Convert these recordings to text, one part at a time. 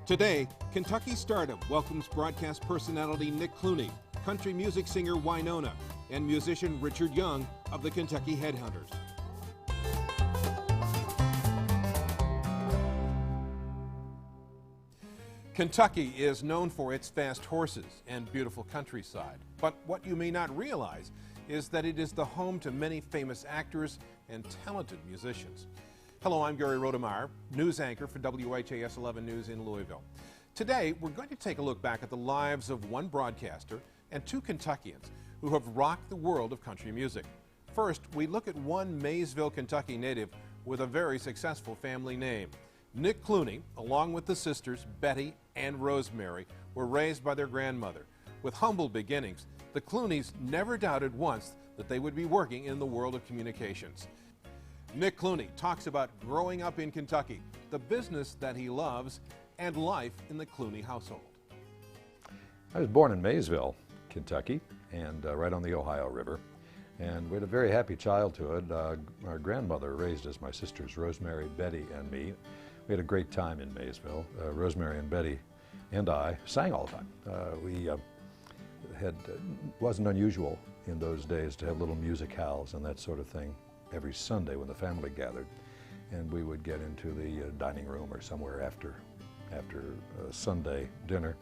Today, Kentucky Stardom welcomes broadcast personality Nick Clooney, country music singer Wynonna, and musician Richard Young of the Kentucky Headhunters. Kentucky is known for its fast horses and beautiful countryside, but what you may not realize is that it is the home to many famous actors and talented musicians. Hello, I'm Gary Rodemeyer, news anchor for WHAS 11 News in Louisville. Today, we're going to take a look back at the lives of one broadcaster and two Kentuckians who have rocked the world of country music. First, we look at one Maysville, Kentucky native with a very successful family name. Nick Clooney, along with the sisters Betty and Rosemary, were raised by their grandmother. With humble beginnings, the Clooneys never doubted once that they would be working in the world of communications. Nick Clooney talks about growing up in Kentucky, the business that he loves, and life in the Clooney household. I was born in Maysville, Kentucky, and right on the Ohio River. And we had a very happy childhood. Our grandmother raised us, my sisters Rosemary, Betty, and me. We had a great time in Maysville. Rosemary and Betty and I sang all the time. Wasn't unusual in those days to have little musicales and that sort of thing every Sunday when the family gathered. And we would get into the dining room or somewhere after Sunday dinner.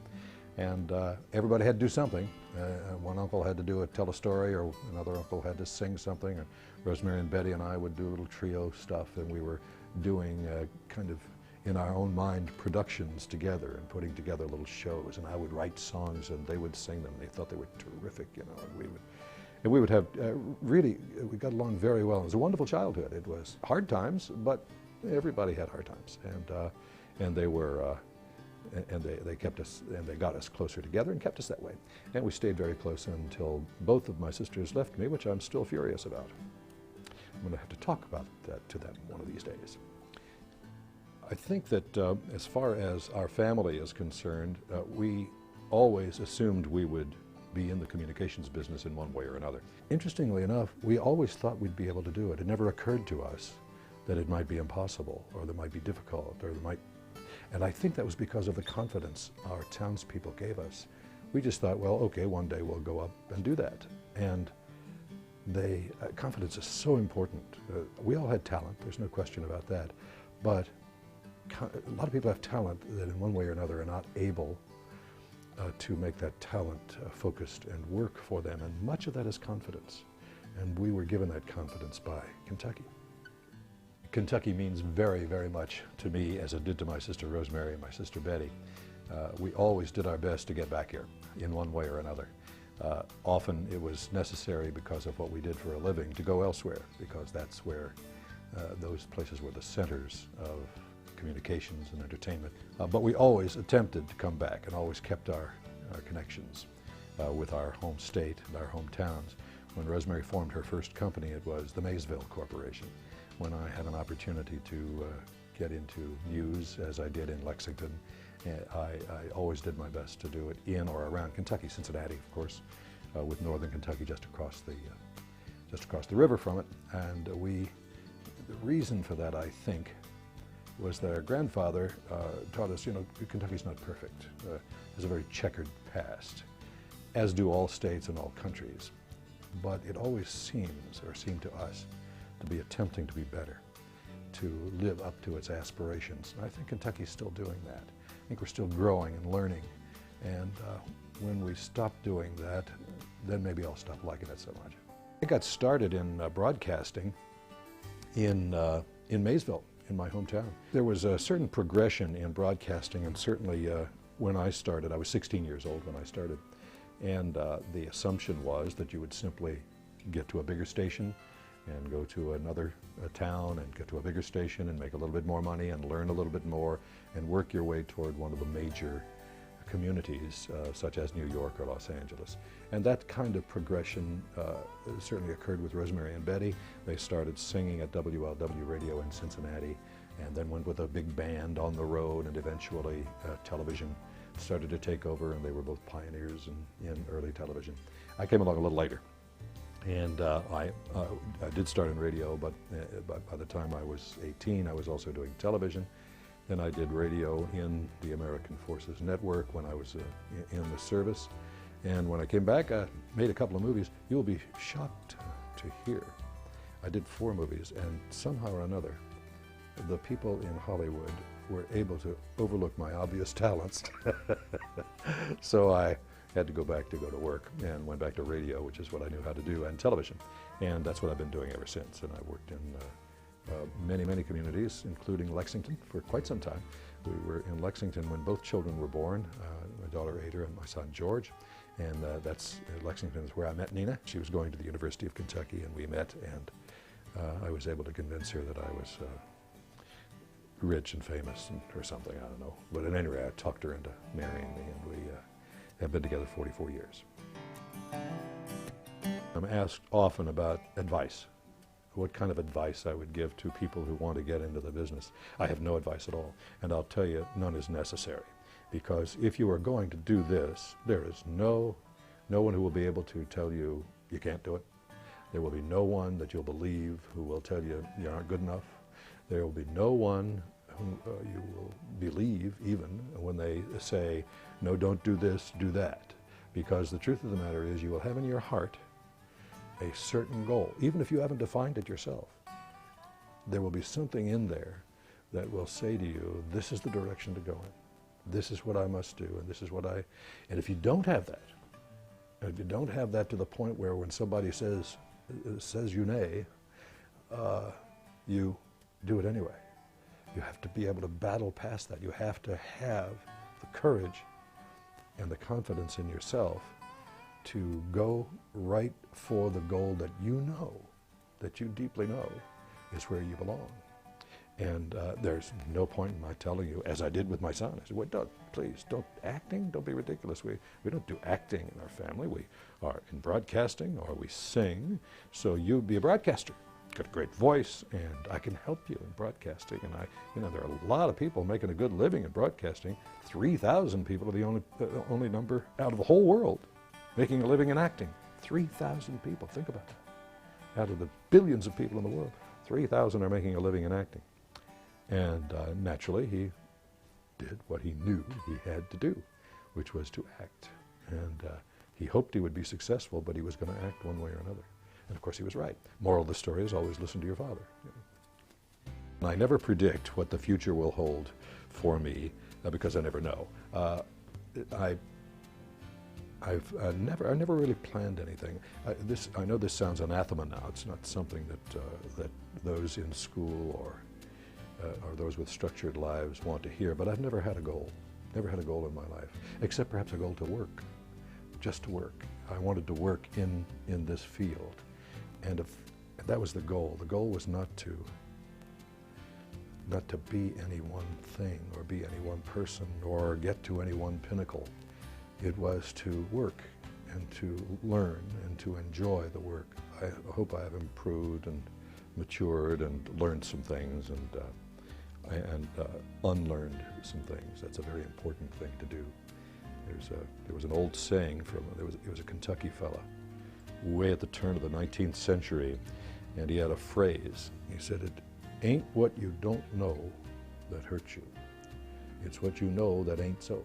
And everybody had to do something. One uncle had to tell a story, or another uncle had to sing something. And Rosemary and Betty and I would do little trio stuff, and we were doing kind of in our own mind productions together and putting together little shows. And I would write songs and they would sing them. They thought they were terrific, you know. And we would have we got along very well. It was a wonderful childhood. It was hard times, but everybody had hard times. And they were. And they kept us, and they got us closer together and kept us that way. And we stayed very close until both of my sisters left me, which I'm still furious about. I'm going to have to talk about that to them one of these days. I think that as far as our family is concerned, we always assumed we would be in the communications business in one way or another. Interestingly enough, we always thought we'd be able to do it. It never occurred to us that it might be impossible, or that it might be difficult, or and I think that was because of the confidence our townspeople gave us. We just thought, well, okay, one day we'll go up and do that. And confidence is so important. We all had talent, there's no question about that. But a lot of people have talent that in one way or another are not able to make that talent focused and work for them. And much of that is confidence. And we were given that confidence by Kentucky. Kentucky means very, very much to me, as it did to my sister Rosemary and my sister Betty. We always did our best to get back here in one way or another. Often it was necessary, because of what we did for a living, to go elsewhere, because that's where those places were the centers of communications and entertainment. But we always attempted to come back and always kept our connections with our home state and our hometowns. When Rosemary formed her first company, it was the Maysville Corporation. When I had an opportunity to get into news, as I did in Lexington, I always did my best to do it in or around Kentucky, Cincinnati, of course, with northern Kentucky just across the river from it. And the reason for that, I think, was that our grandfather taught us, you know, Kentucky's not perfect. There's a very checkered past, as do all states and all countries. But it always seemed to us, to be attempting to be better, to live up to its aspirations. And I think Kentucky's still doing that. I think we're still growing and learning. And when we stop doing that, then maybe I'll stop liking it so much. I got started in broadcasting in Maysville, in my hometown. There was a certain progression in broadcasting, and certainly when I started, I was 16 years old when I started. And the assumption was that you would simply get to a bigger station and go to another town and get to a bigger station and make a little bit more money and learn a little bit more and work your way toward one of the major communities such as New York or Los Angeles. And that kind of progression certainly occurred with Rosemary and Betty. They started singing at WLW Radio in Cincinnati, and then went with a big band on the road, and eventually television started to take over, and they were both pioneers in early television. I came along a little later. And I did start in radio, but by the time I was 18, I was also doing television. Then I did radio in the American Forces Network when I was in the service. And when I came back, I made a couple of movies. You will be shocked to hear. I did 4 movies, and somehow or another, the people in Hollywood were able to overlook my obvious talents. So I had to go to work and went back to radio, which is what I knew how to do, and television. And that's what I've been doing ever since. And I worked in many, many communities, including Lexington, for quite some time. We were in Lexington when both children were born, my daughter Ada and my son George. And Lexington is where I met Nina. She was going to the University of Kentucky, and we met, and I was able to convince her that I was rich and famous or something, I don't know. But at any rate, I talked her into marrying me, and we have been together 44 years. I'm asked often about advice, what kind of advice I would give to people who want to get into the business. I have no advice at all, and I'll tell you, none is necessary. Because if you are going to do this, there is no one who will be able to tell you you can't do it. There will be no one that you'll believe who will tell you you aren't good enough. There will be no one who you will believe even when they say, no, don't do this, do that. Because the truth of the matter is you will have in your heart a certain goal. Even if you haven't defined it yourself, there will be something in there that will say to you, this is the direction to go in. This is what I must do, and this is what and if you don't have that, if you don't have that to the point where when somebody says you nay, you do it anyway. You have to be able to battle past that. You have to have the courage and the confidence in yourself to go right for the goal that you know, that you deeply know, is where you belong. And there's no point in my telling you, as I did with my son, I said, well, please, don't acting, don't be ridiculous. We don't do acting in our family. We are in broadcasting, or we sing, so you be a broadcaster. Got a great voice, and I can help you in broadcasting. And there are a lot of people making a good living in broadcasting. 3,000 people are the only number out of the whole world making a living in acting. 3,000 people, think about that. Out of the billions of people in the world, 3,000 are making a living in acting. And naturally, he did what he knew he had to do, which was to act. And he hoped he would be successful, but he was going to act one way or another. And of course, he was right. Moral of the story is always listen to your father. And I never predict what the future will hold for me because I never know. I never really planned anything. I know this sounds anathema now. It's not something that those in school or those with structured lives want to hear, but I've never had a goal. Never had a goal in my life, except perhaps a goal to work, just to work. I wanted to work in this field, and if that was the goal. The goal was not to be any one thing or be any one person or get to any one pinnacle. It was to work and to learn and to enjoy the work. I hope I have improved and matured and learned some things and unlearned some things. That's a very important thing to do. There was an old saying it was a Kentucky fella way at the turn of the 19th century, and he had a phrase. He said, "It ain't what you don't know that hurts you. It's what you know that ain't so."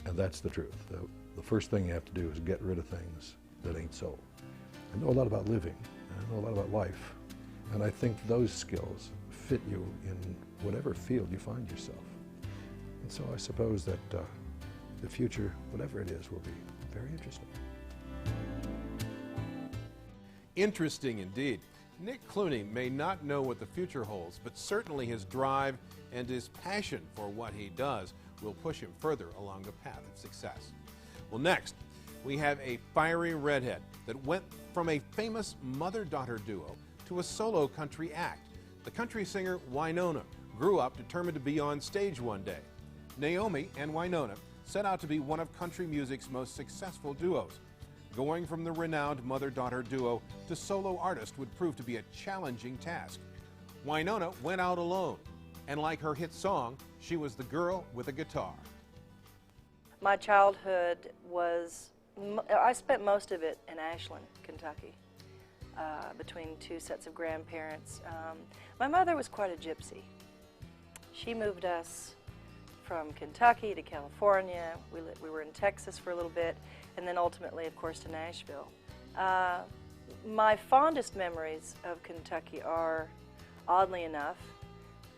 And that's the truth. The first thing you have to do is get rid of things that ain't so. I know a lot about living, and I know a lot about life, and I think those skills fit you in whatever field you find yourself. And so I suppose that the future, whatever it is, will be very interesting. Interesting indeed. Nick Clooney may not know what the future holds, but certainly his drive and his passion for what he does will push him further along the path of success. Well, next, we have a fiery redhead that went from a famous mother-daughter duo to a solo country act. The country singer Wynonna grew up determined to be on stage one day. Naomi and Wynonna set out to be one of country music's most successful duos. Going from the renowned mother-daughter duo to solo artist would prove to be a challenging task. Wynonna went out alone, and like her hit song, she was the girl with a guitar. My childhood I spent most of it in Ashland, Kentucky, between two sets of grandparents. My mother was quite a gypsy. She moved us from Kentucky to California. We were in Texas for a little bit, and then ultimately, of course, to Nashville. My fondest memories of Kentucky are, oddly enough,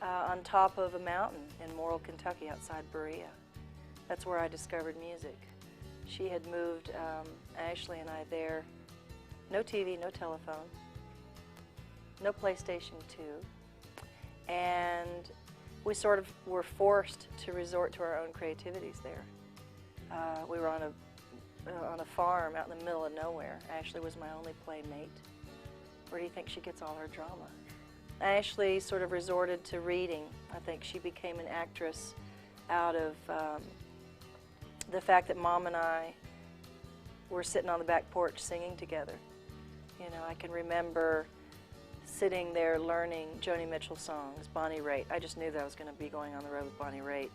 on top of a mountain in Morrill, Kentucky, outside Berea. That's where I discovered music. She had moved Ashley and I there. No TV, no telephone, no PlayStation 2, and we sort of were forced to resort to our own creativities there. We were on a farm out in the middle of nowhere. Ashley was my only playmate. Where do you think she gets all her drama? Ashley sort of resorted to reading. I think she became an actress out of the fact that Mom and I were sitting on the back porch singing together. You know, I can remember sitting there learning Joni Mitchell songs, Bonnie Raitt. I just knew that I was going to be going on the road with Bonnie Raitt.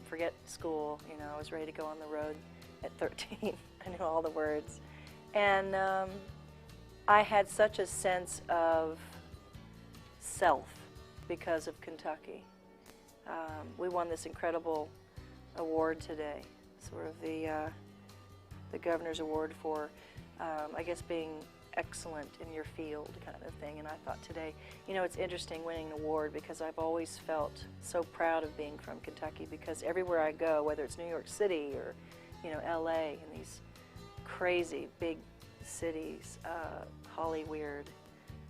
Forget school, you know, I was ready to go on the road at 13. I knew all the words. And I had such a sense of self because of Kentucky. We won this incredible award today, sort of the governor's award for, I guess, being excellent in your field kind of thing. And I thought today, you know, it's interesting winning an award because I've always felt so proud of being from Kentucky, because everywhere I go, whether it's New York City or, you know, LA and these crazy big cities, Hollywood,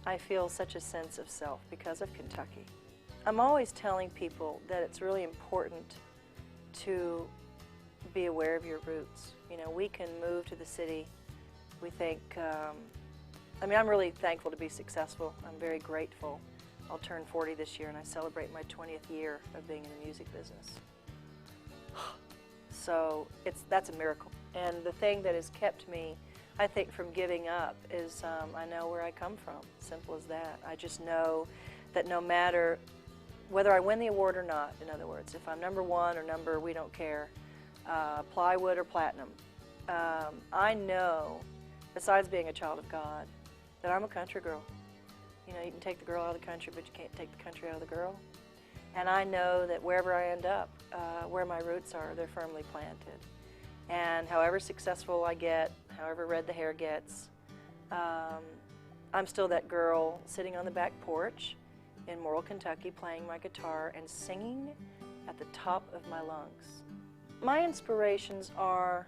I feel such a sense of self because of Kentucky. I'm always telling people that it's really important to be aware of your roots. You know, we can move to the city. We think, I mean, I'm really thankful to be successful. I'm very grateful. I'll turn 40 this year, and I celebrate my 20th year of being in the music business. So that's a miracle. And the thing that has kept me, I think, from giving up is I know where I come from. Simple as that. I just know that no matter whether I win the award or not, in other words, if I'm number one or number, we don't care, plywood or platinum, I know, besides being a child of God, that I'm a country girl. You know, you can take the girl out of the country, but you can't take the country out of the girl. And I know that wherever I end up, where my roots are, they're firmly planted. And however successful I get, however red the hair gets, I'm still that girl sitting on the back porch in Morrill, Kentucky, playing my guitar and singing at the top of my lungs. My inspirations are,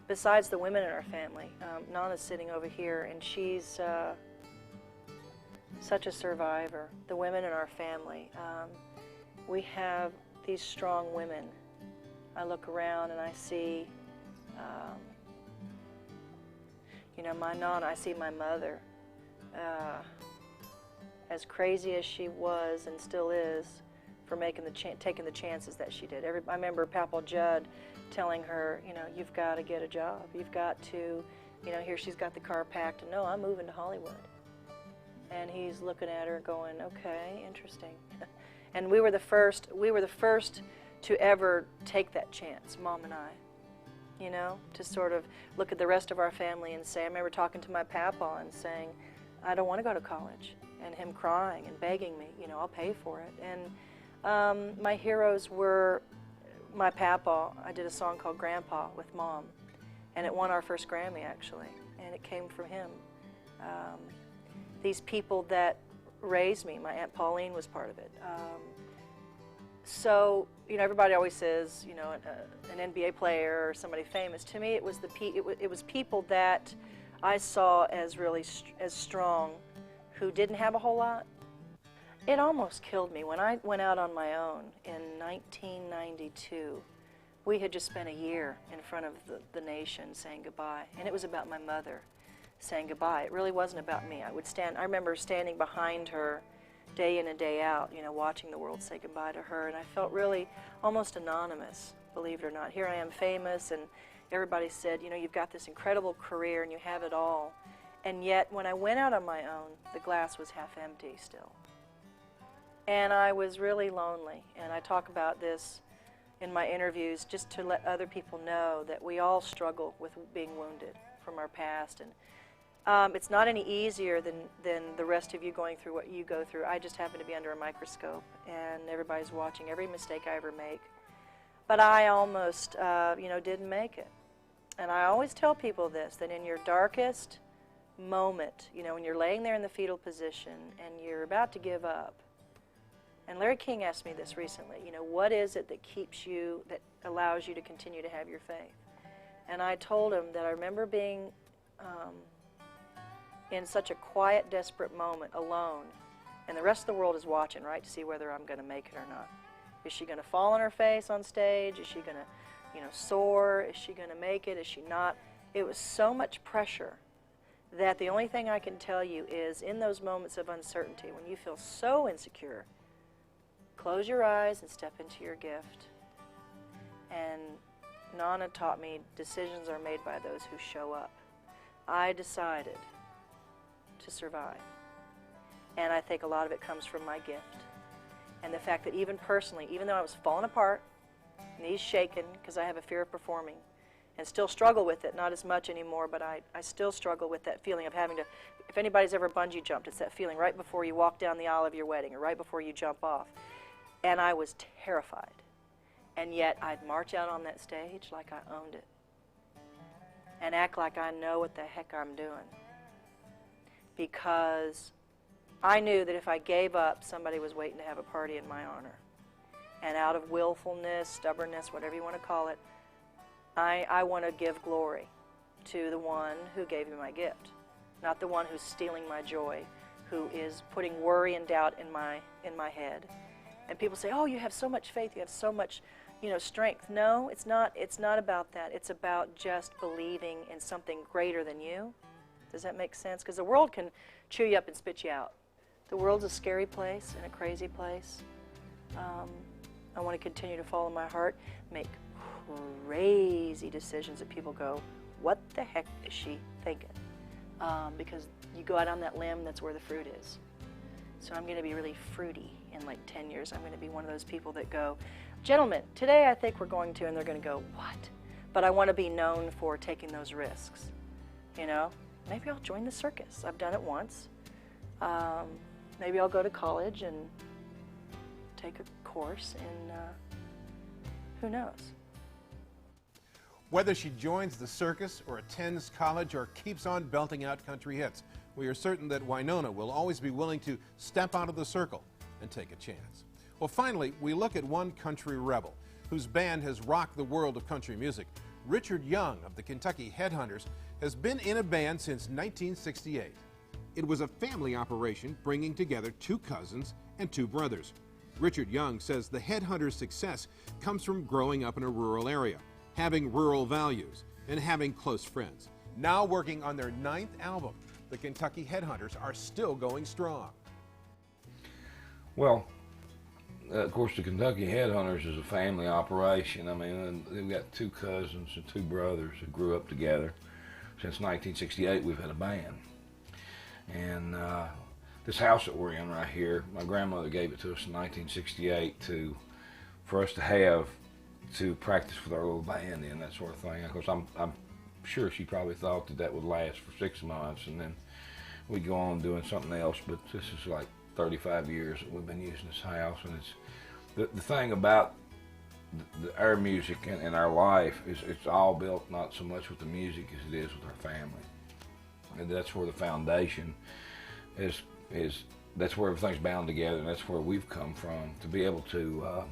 besides the women in our family, Nana's sitting over here, and she's such a survivor. The women in our family, we have these strong women. I look around and I see, you know, my Nana, I see my mother. As crazy as she was and still is for taking the chances that she did. I remember Wynonna Judd telling her, you know, you've got to get a job. You've got to, you know, here she's got the car packed, and no, I'm moving to Hollywood. And he's looking at her going, okay, interesting. And we were the first to ever take that chance, Mom and I, you know, to sort of look at the rest of our family and say, I remember talking to my papa and saying, I don't want to go to college. And him crying and begging me, you know, I'll pay for it. And my heroes were my papa. I did a song called Grandpa with Mom, and it won our first Grammy, actually, and it came from him. These people that raised me, my Aunt Pauline was part of it. So, you know, everybody always says, you know, an NBA player or somebody famous. To me, it was people that I saw as really as strong, who didn't have a whole lot. It almost killed me. When I went out on my own in 1992, we had just spent a year in front of the nation saying goodbye, and it was about my mother saying goodbye. It really wasn't about me. I remember standing behind her day in and day out, you know, watching the world say goodbye to her, and I felt really almost anonymous, believe it or not. Here I am famous, and everybody said, you know, you've got this incredible career and you have it all. And yet, when I went out on my own, the glass was half empty still. And I was really lonely. And I talk about this in my interviews just to let other people know that we all struggle with being wounded from our past. And It's not any easier than the rest of you going through what you go through. I just happen to be under a microscope, and everybody's watching every mistake I ever make. But I almost, didn't make it. And I always tell people this, that in your darkest moment, when you're laying there in the fetal position and you're about to give up, and Larry King asked me this recently, what is it that keeps you, that allows you to continue to have your faith? And I told him that I remember being in such a quiet, desperate moment, alone, and the rest of the world is watching, right, to see whether I'm going to make it or not. Is she going to fall on her face on stage? Is she going to, soar? Is she going to make it? Is she not? It was so much pressure that the only thing I can tell you is, in those moments of uncertainty, when you feel so insecure, close your eyes and step into your gift. And Nana taught me decisions are made by those who show up. I decided to survive. And I think a lot of it comes from my gift. And the fact that even personally, even though I was falling apart, knees shaking, because I have a fear of performing, and still struggle with it, not as much anymore, but I still struggle with that feeling of having to, if anybody's ever bungee jumped, it's that feeling right before you walk down the aisle of your wedding, or right before you jump off. And I was terrified. And yet I'd march out on that stage like I owned it, and act like I know what the heck I'm doing. Because I knew that if I gave up, somebody was waiting to have a party in my honor. And out of willfulness, stubbornness, whatever you want to call it, I want to give glory to the one who gave me my gift, not the one who's stealing my joy, who is putting worry and doubt in my head. And people say, "Oh, you have so much faith, you have so much, strength." No, it's not about that. It's about just believing in something greater than you. Does that make sense? Because the world can chew you up and spit you out. The world's a scary place and a crazy place. I want to continue to follow my heart, make crazy decisions that people go, "What the heck is she thinking?" Because you go out on that limb, that's where the fruit is. So I'm going to be really fruity in like 10 years. I'm going to be one of those people that go, "Gentlemen, today I think we're going to," and they're going to go, "What?" But I want to be known for taking those risks. Maybe I'll join the circus. I've done it once. Maybe I'll go to college and take a course in, who knows? Whether she joins the circus or attends college or keeps on belting out country hits, we are certain that Wynonna will always be willing to step out of the circle and take a chance. Well, finally, we look at one country rebel whose band has rocked the world of country music. Richard Young of the Kentucky Headhunters has been in a band since 1968. It was a family operation bringing together two cousins and two brothers. Richard Young says the Headhunters' success comes from growing up in a rural area, having rural values, and having close friends. Now working on their 9th album, the Kentucky Headhunters are still going strong. Well, of course, the Kentucky Headhunters is a family operation. I mean, they've got two cousins and two brothers who grew up together. Since 1968, we've had a band. And this house that we're in right here, my grandmother gave it to us in 1968 for us to have to practice with our little band in, that sort of thing. Of course, I'm sure she probably thought that would last for 6 months and then we'd go on doing something else, but this is like 35 years that we've been using this house. And it's the thing about our music and our life is it's all built not so much with the music as it is with our family. And that's where the foundation is that's where everything's bound together, and that's where we've come from. To be able to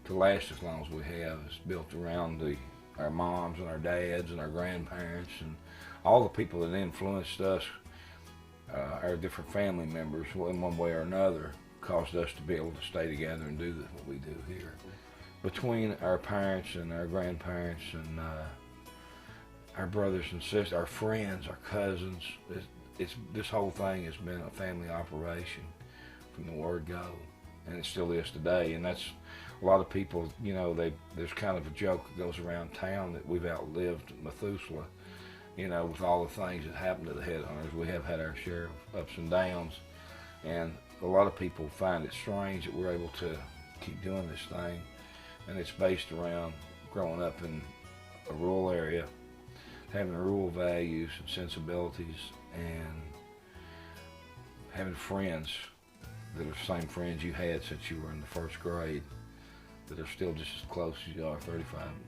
last as long as we have is built around our moms and our dads and our grandparents and all the people that influenced us, our different family members in one way or another, caused us to be able to stay together and do what we do here. Between our parents and our grandparents and our brothers and sisters, our friends, our cousins, this whole thing has been a family operation from the word go, and it still is today. And that's a lot of people, there's kind of a joke that goes around town that we've outlived Methuselah, with all the things that happened to the Headhunters. We have had our share of ups and downs, and a lot of people find it strange that we're able to keep doing this thing, and it's based around growing up in a rural area, having rural values and sensibilities, and having friends that are the same friends you had since you were in the first grade, that are still just as close as you are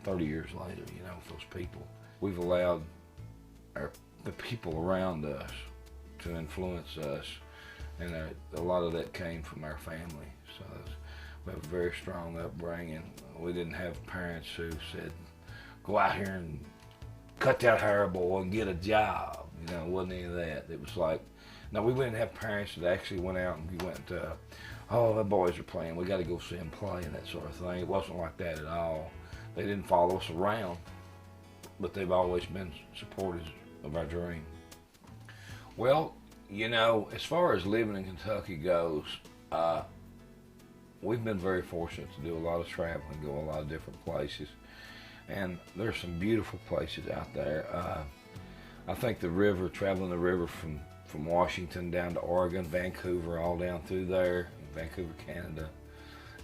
30 years later, you know, with those people. We've allowed the people around us to influence us, and a lot of that came from our family. So we have a very strong upbringing. We didn't have parents who said, go out here and cut that hair, boy, and get a job. You know, it wasn't any of that. It was like, no, we wouldn't have parents that actually went out and we went, oh, the boys are playing, we got to go see them play and that sort of thing. It wasn't like that at all. They didn't follow us around, but they've always been supporters of our dream. Well, you know, as far as living in Kentucky goes, we've been very fortunate to do a lot of traveling, go a lot of different places, and there's some beautiful places out there. I think the river, traveling the river from Washington down to Oregon, Vancouver, all down through there, Vancouver, Canada,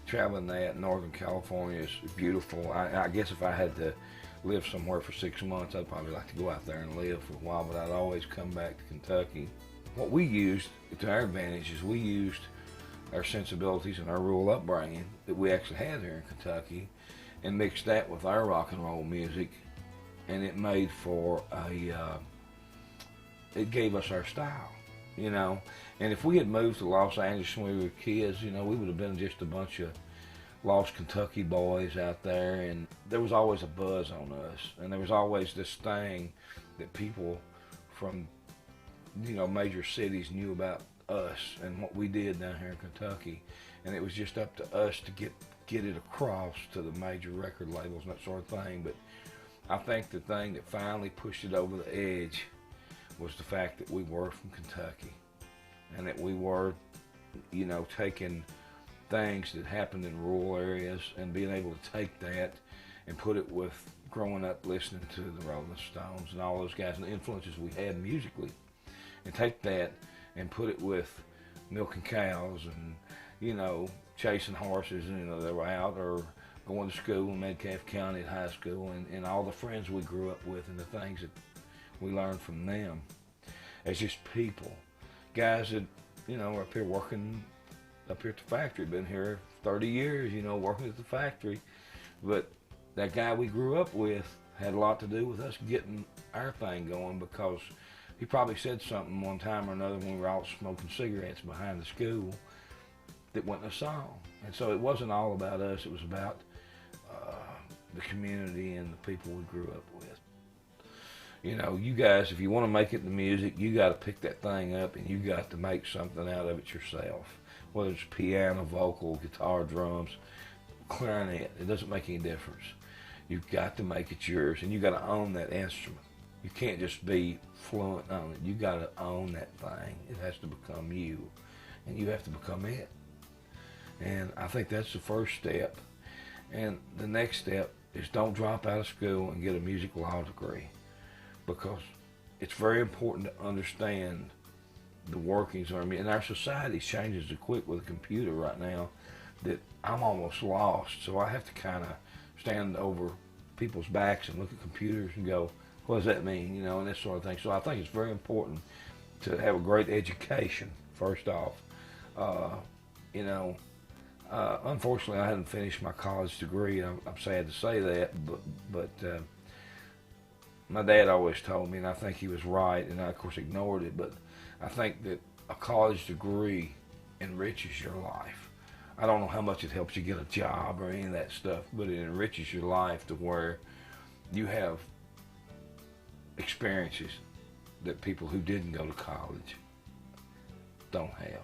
traveling that, Northern California is beautiful. I guess if I had to live somewhere for 6 months, I'd probably like to go out there and live for a while, but I'd always come back to Kentucky. What we used to our advantage is we used our sensibilities and our rural upbringing that we actually had here in Kentucky and mixed that with our rock and roll music, and it made for it gave us our style, you know. And if we had moved to Los Angeles when we were kids, you know, we would have been just a bunch of lost Kentucky boys out there, and there was always a buzz on us, and there was always this thing that people from, you know, major cities knew about us and what we did down here in Kentucky, and it was just up to us to get it across to the major record labels and that sort of thing. But I think the thing that finally pushed it over the edge was the fact that we were from Kentucky, and that we were, you know, taking things that happened in rural areas and being able to take that and put it with growing up listening to the Rolling Stones and all those guys and the influences we had musically, and take that and put it with milking cows and, you know, chasing horses, and, you know, they were out, or going to school in Metcalfe County at high school, and all the friends we grew up with and the things that we learned from them as just people. Guys that, you know, are up here working up here at the factory, been here 30 years, you know, working at the factory. But that guy we grew up with had a lot to do with us getting our thing going, because he probably said something one time or another when we were all smoking cigarettes behind the school that wasn't a song. And so it wasn't all about us, it was about the community and the people we grew up with. You know, you guys, if you want to make it in the music, you got to pick that thing up and you got to make something out of it yourself. Whether it's piano, vocal, guitar, drums, clarinet, it doesn't make any difference. You've got to make it yours, and you got to own that instrument. You can't just be fluent on it. You got to own that thing. It has to become you, and you have to become it. And I think that's the first step. And the next step is don't drop out of school and get a music law degree, because it's very important to understand the workings of and our society changes so quick with a computer right now that I'm almost lost. So I have to kind of stand over people's backs and look at computers and go, what does that mean, you know, and this sort of thing. So I think it's very important to have a great education, first off. You know, unfortunately, I hadn't finished my college degree. I'm sad to say that, but my dad always told me, and I think he was right, and I, of course, ignored it, but I think that a college degree enriches your life. I don't know how much it helps you get a job or any of that stuff, but it enriches your life to where you have experiences that people who didn't go to college don't have.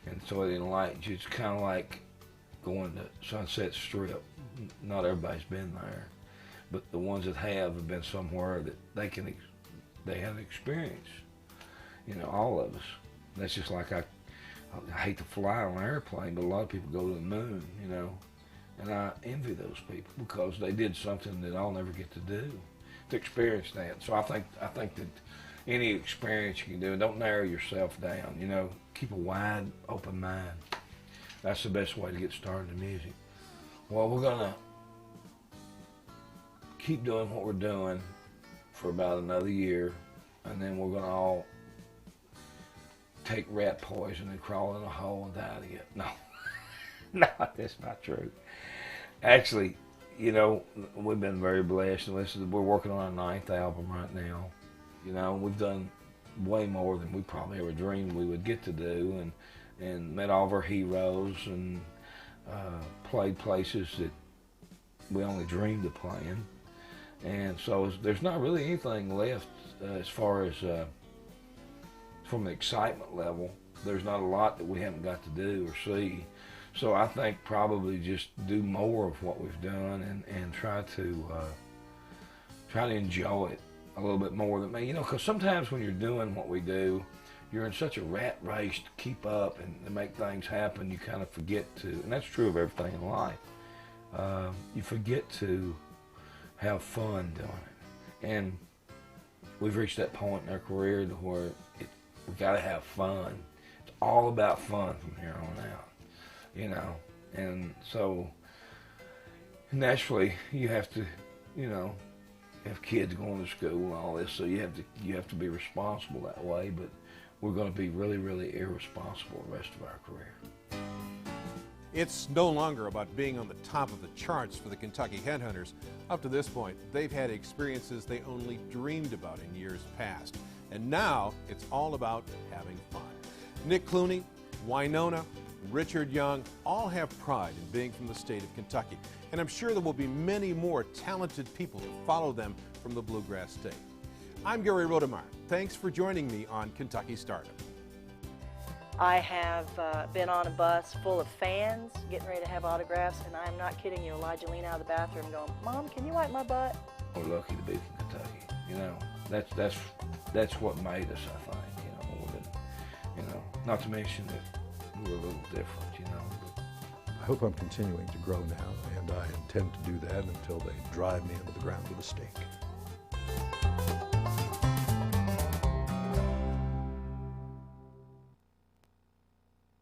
And so it enlightens you. It's kind of like going to Sunset Strip. Not everybody's been there, but the ones that have been somewhere that they have experience. You know, all of us. That's just like I hate to fly on an airplane, but a lot of people go to the moon, you know, and I envy those people because they did something that I'll never get to do, to experience that. So I think that any experience you can do, and don't narrow yourself down, you know, keep a wide open mind. That's the best way to get started in music. Well, we're gonna keep doing what we're doing for about another year, and then we're gonna all take rat poison and crawl in a hole and die together. No, no, that's not true. Actually, you know, we've been very blessed. And we're working on our 9th album right now. You know, we've done way more than we probably ever dreamed we would get to do, and met all of our heroes, and played places that we only dreamed of playing. And so there's not really anything left as far as from the excitement level. There's not a lot that we haven't got to do or see. So I think probably just do more of what we've done, and try to enjoy it a little bit more than me. You know, because sometimes when you're doing what we do, you're in such a rat race to keep up and to make things happen, you kind of forget to, and that's true of everything in life, you forget to have fun doing it. And we've reached that point in our career to where we've got to have fun. It's all about fun from here on out, you know. And so naturally you have to, you know, have kids going to school and all this, so you have to be responsible that way, but we're going to be really, really irresponsible the rest of our career. It's no longer about being on the top of the charts for the Kentucky Headhunters. Up to this point, they've had experiences they only dreamed about in years past. And now it's all about having fun. Nick Clooney, Wynonna, Richard Young all have pride in being from the state of Kentucky. And I'm sure there will be many more talented people to follow them from the Bluegrass State. I'm Gary Rodemeyer. Thanks for joining me on Kentucky Stardom. I have been on a bus full of fans getting ready to have autographs, and I'm not kidding you, Elijah leaned out of the bathroom going, "Mom, can you wipe my butt?" We're lucky to be from Kentucky. You know, that's what made us, I think. You know, more than, you know, not to mention that we're a little different. You know. But I hope I'm continuing to grow now, and I intend to do that until they drive me into the ground with a stake.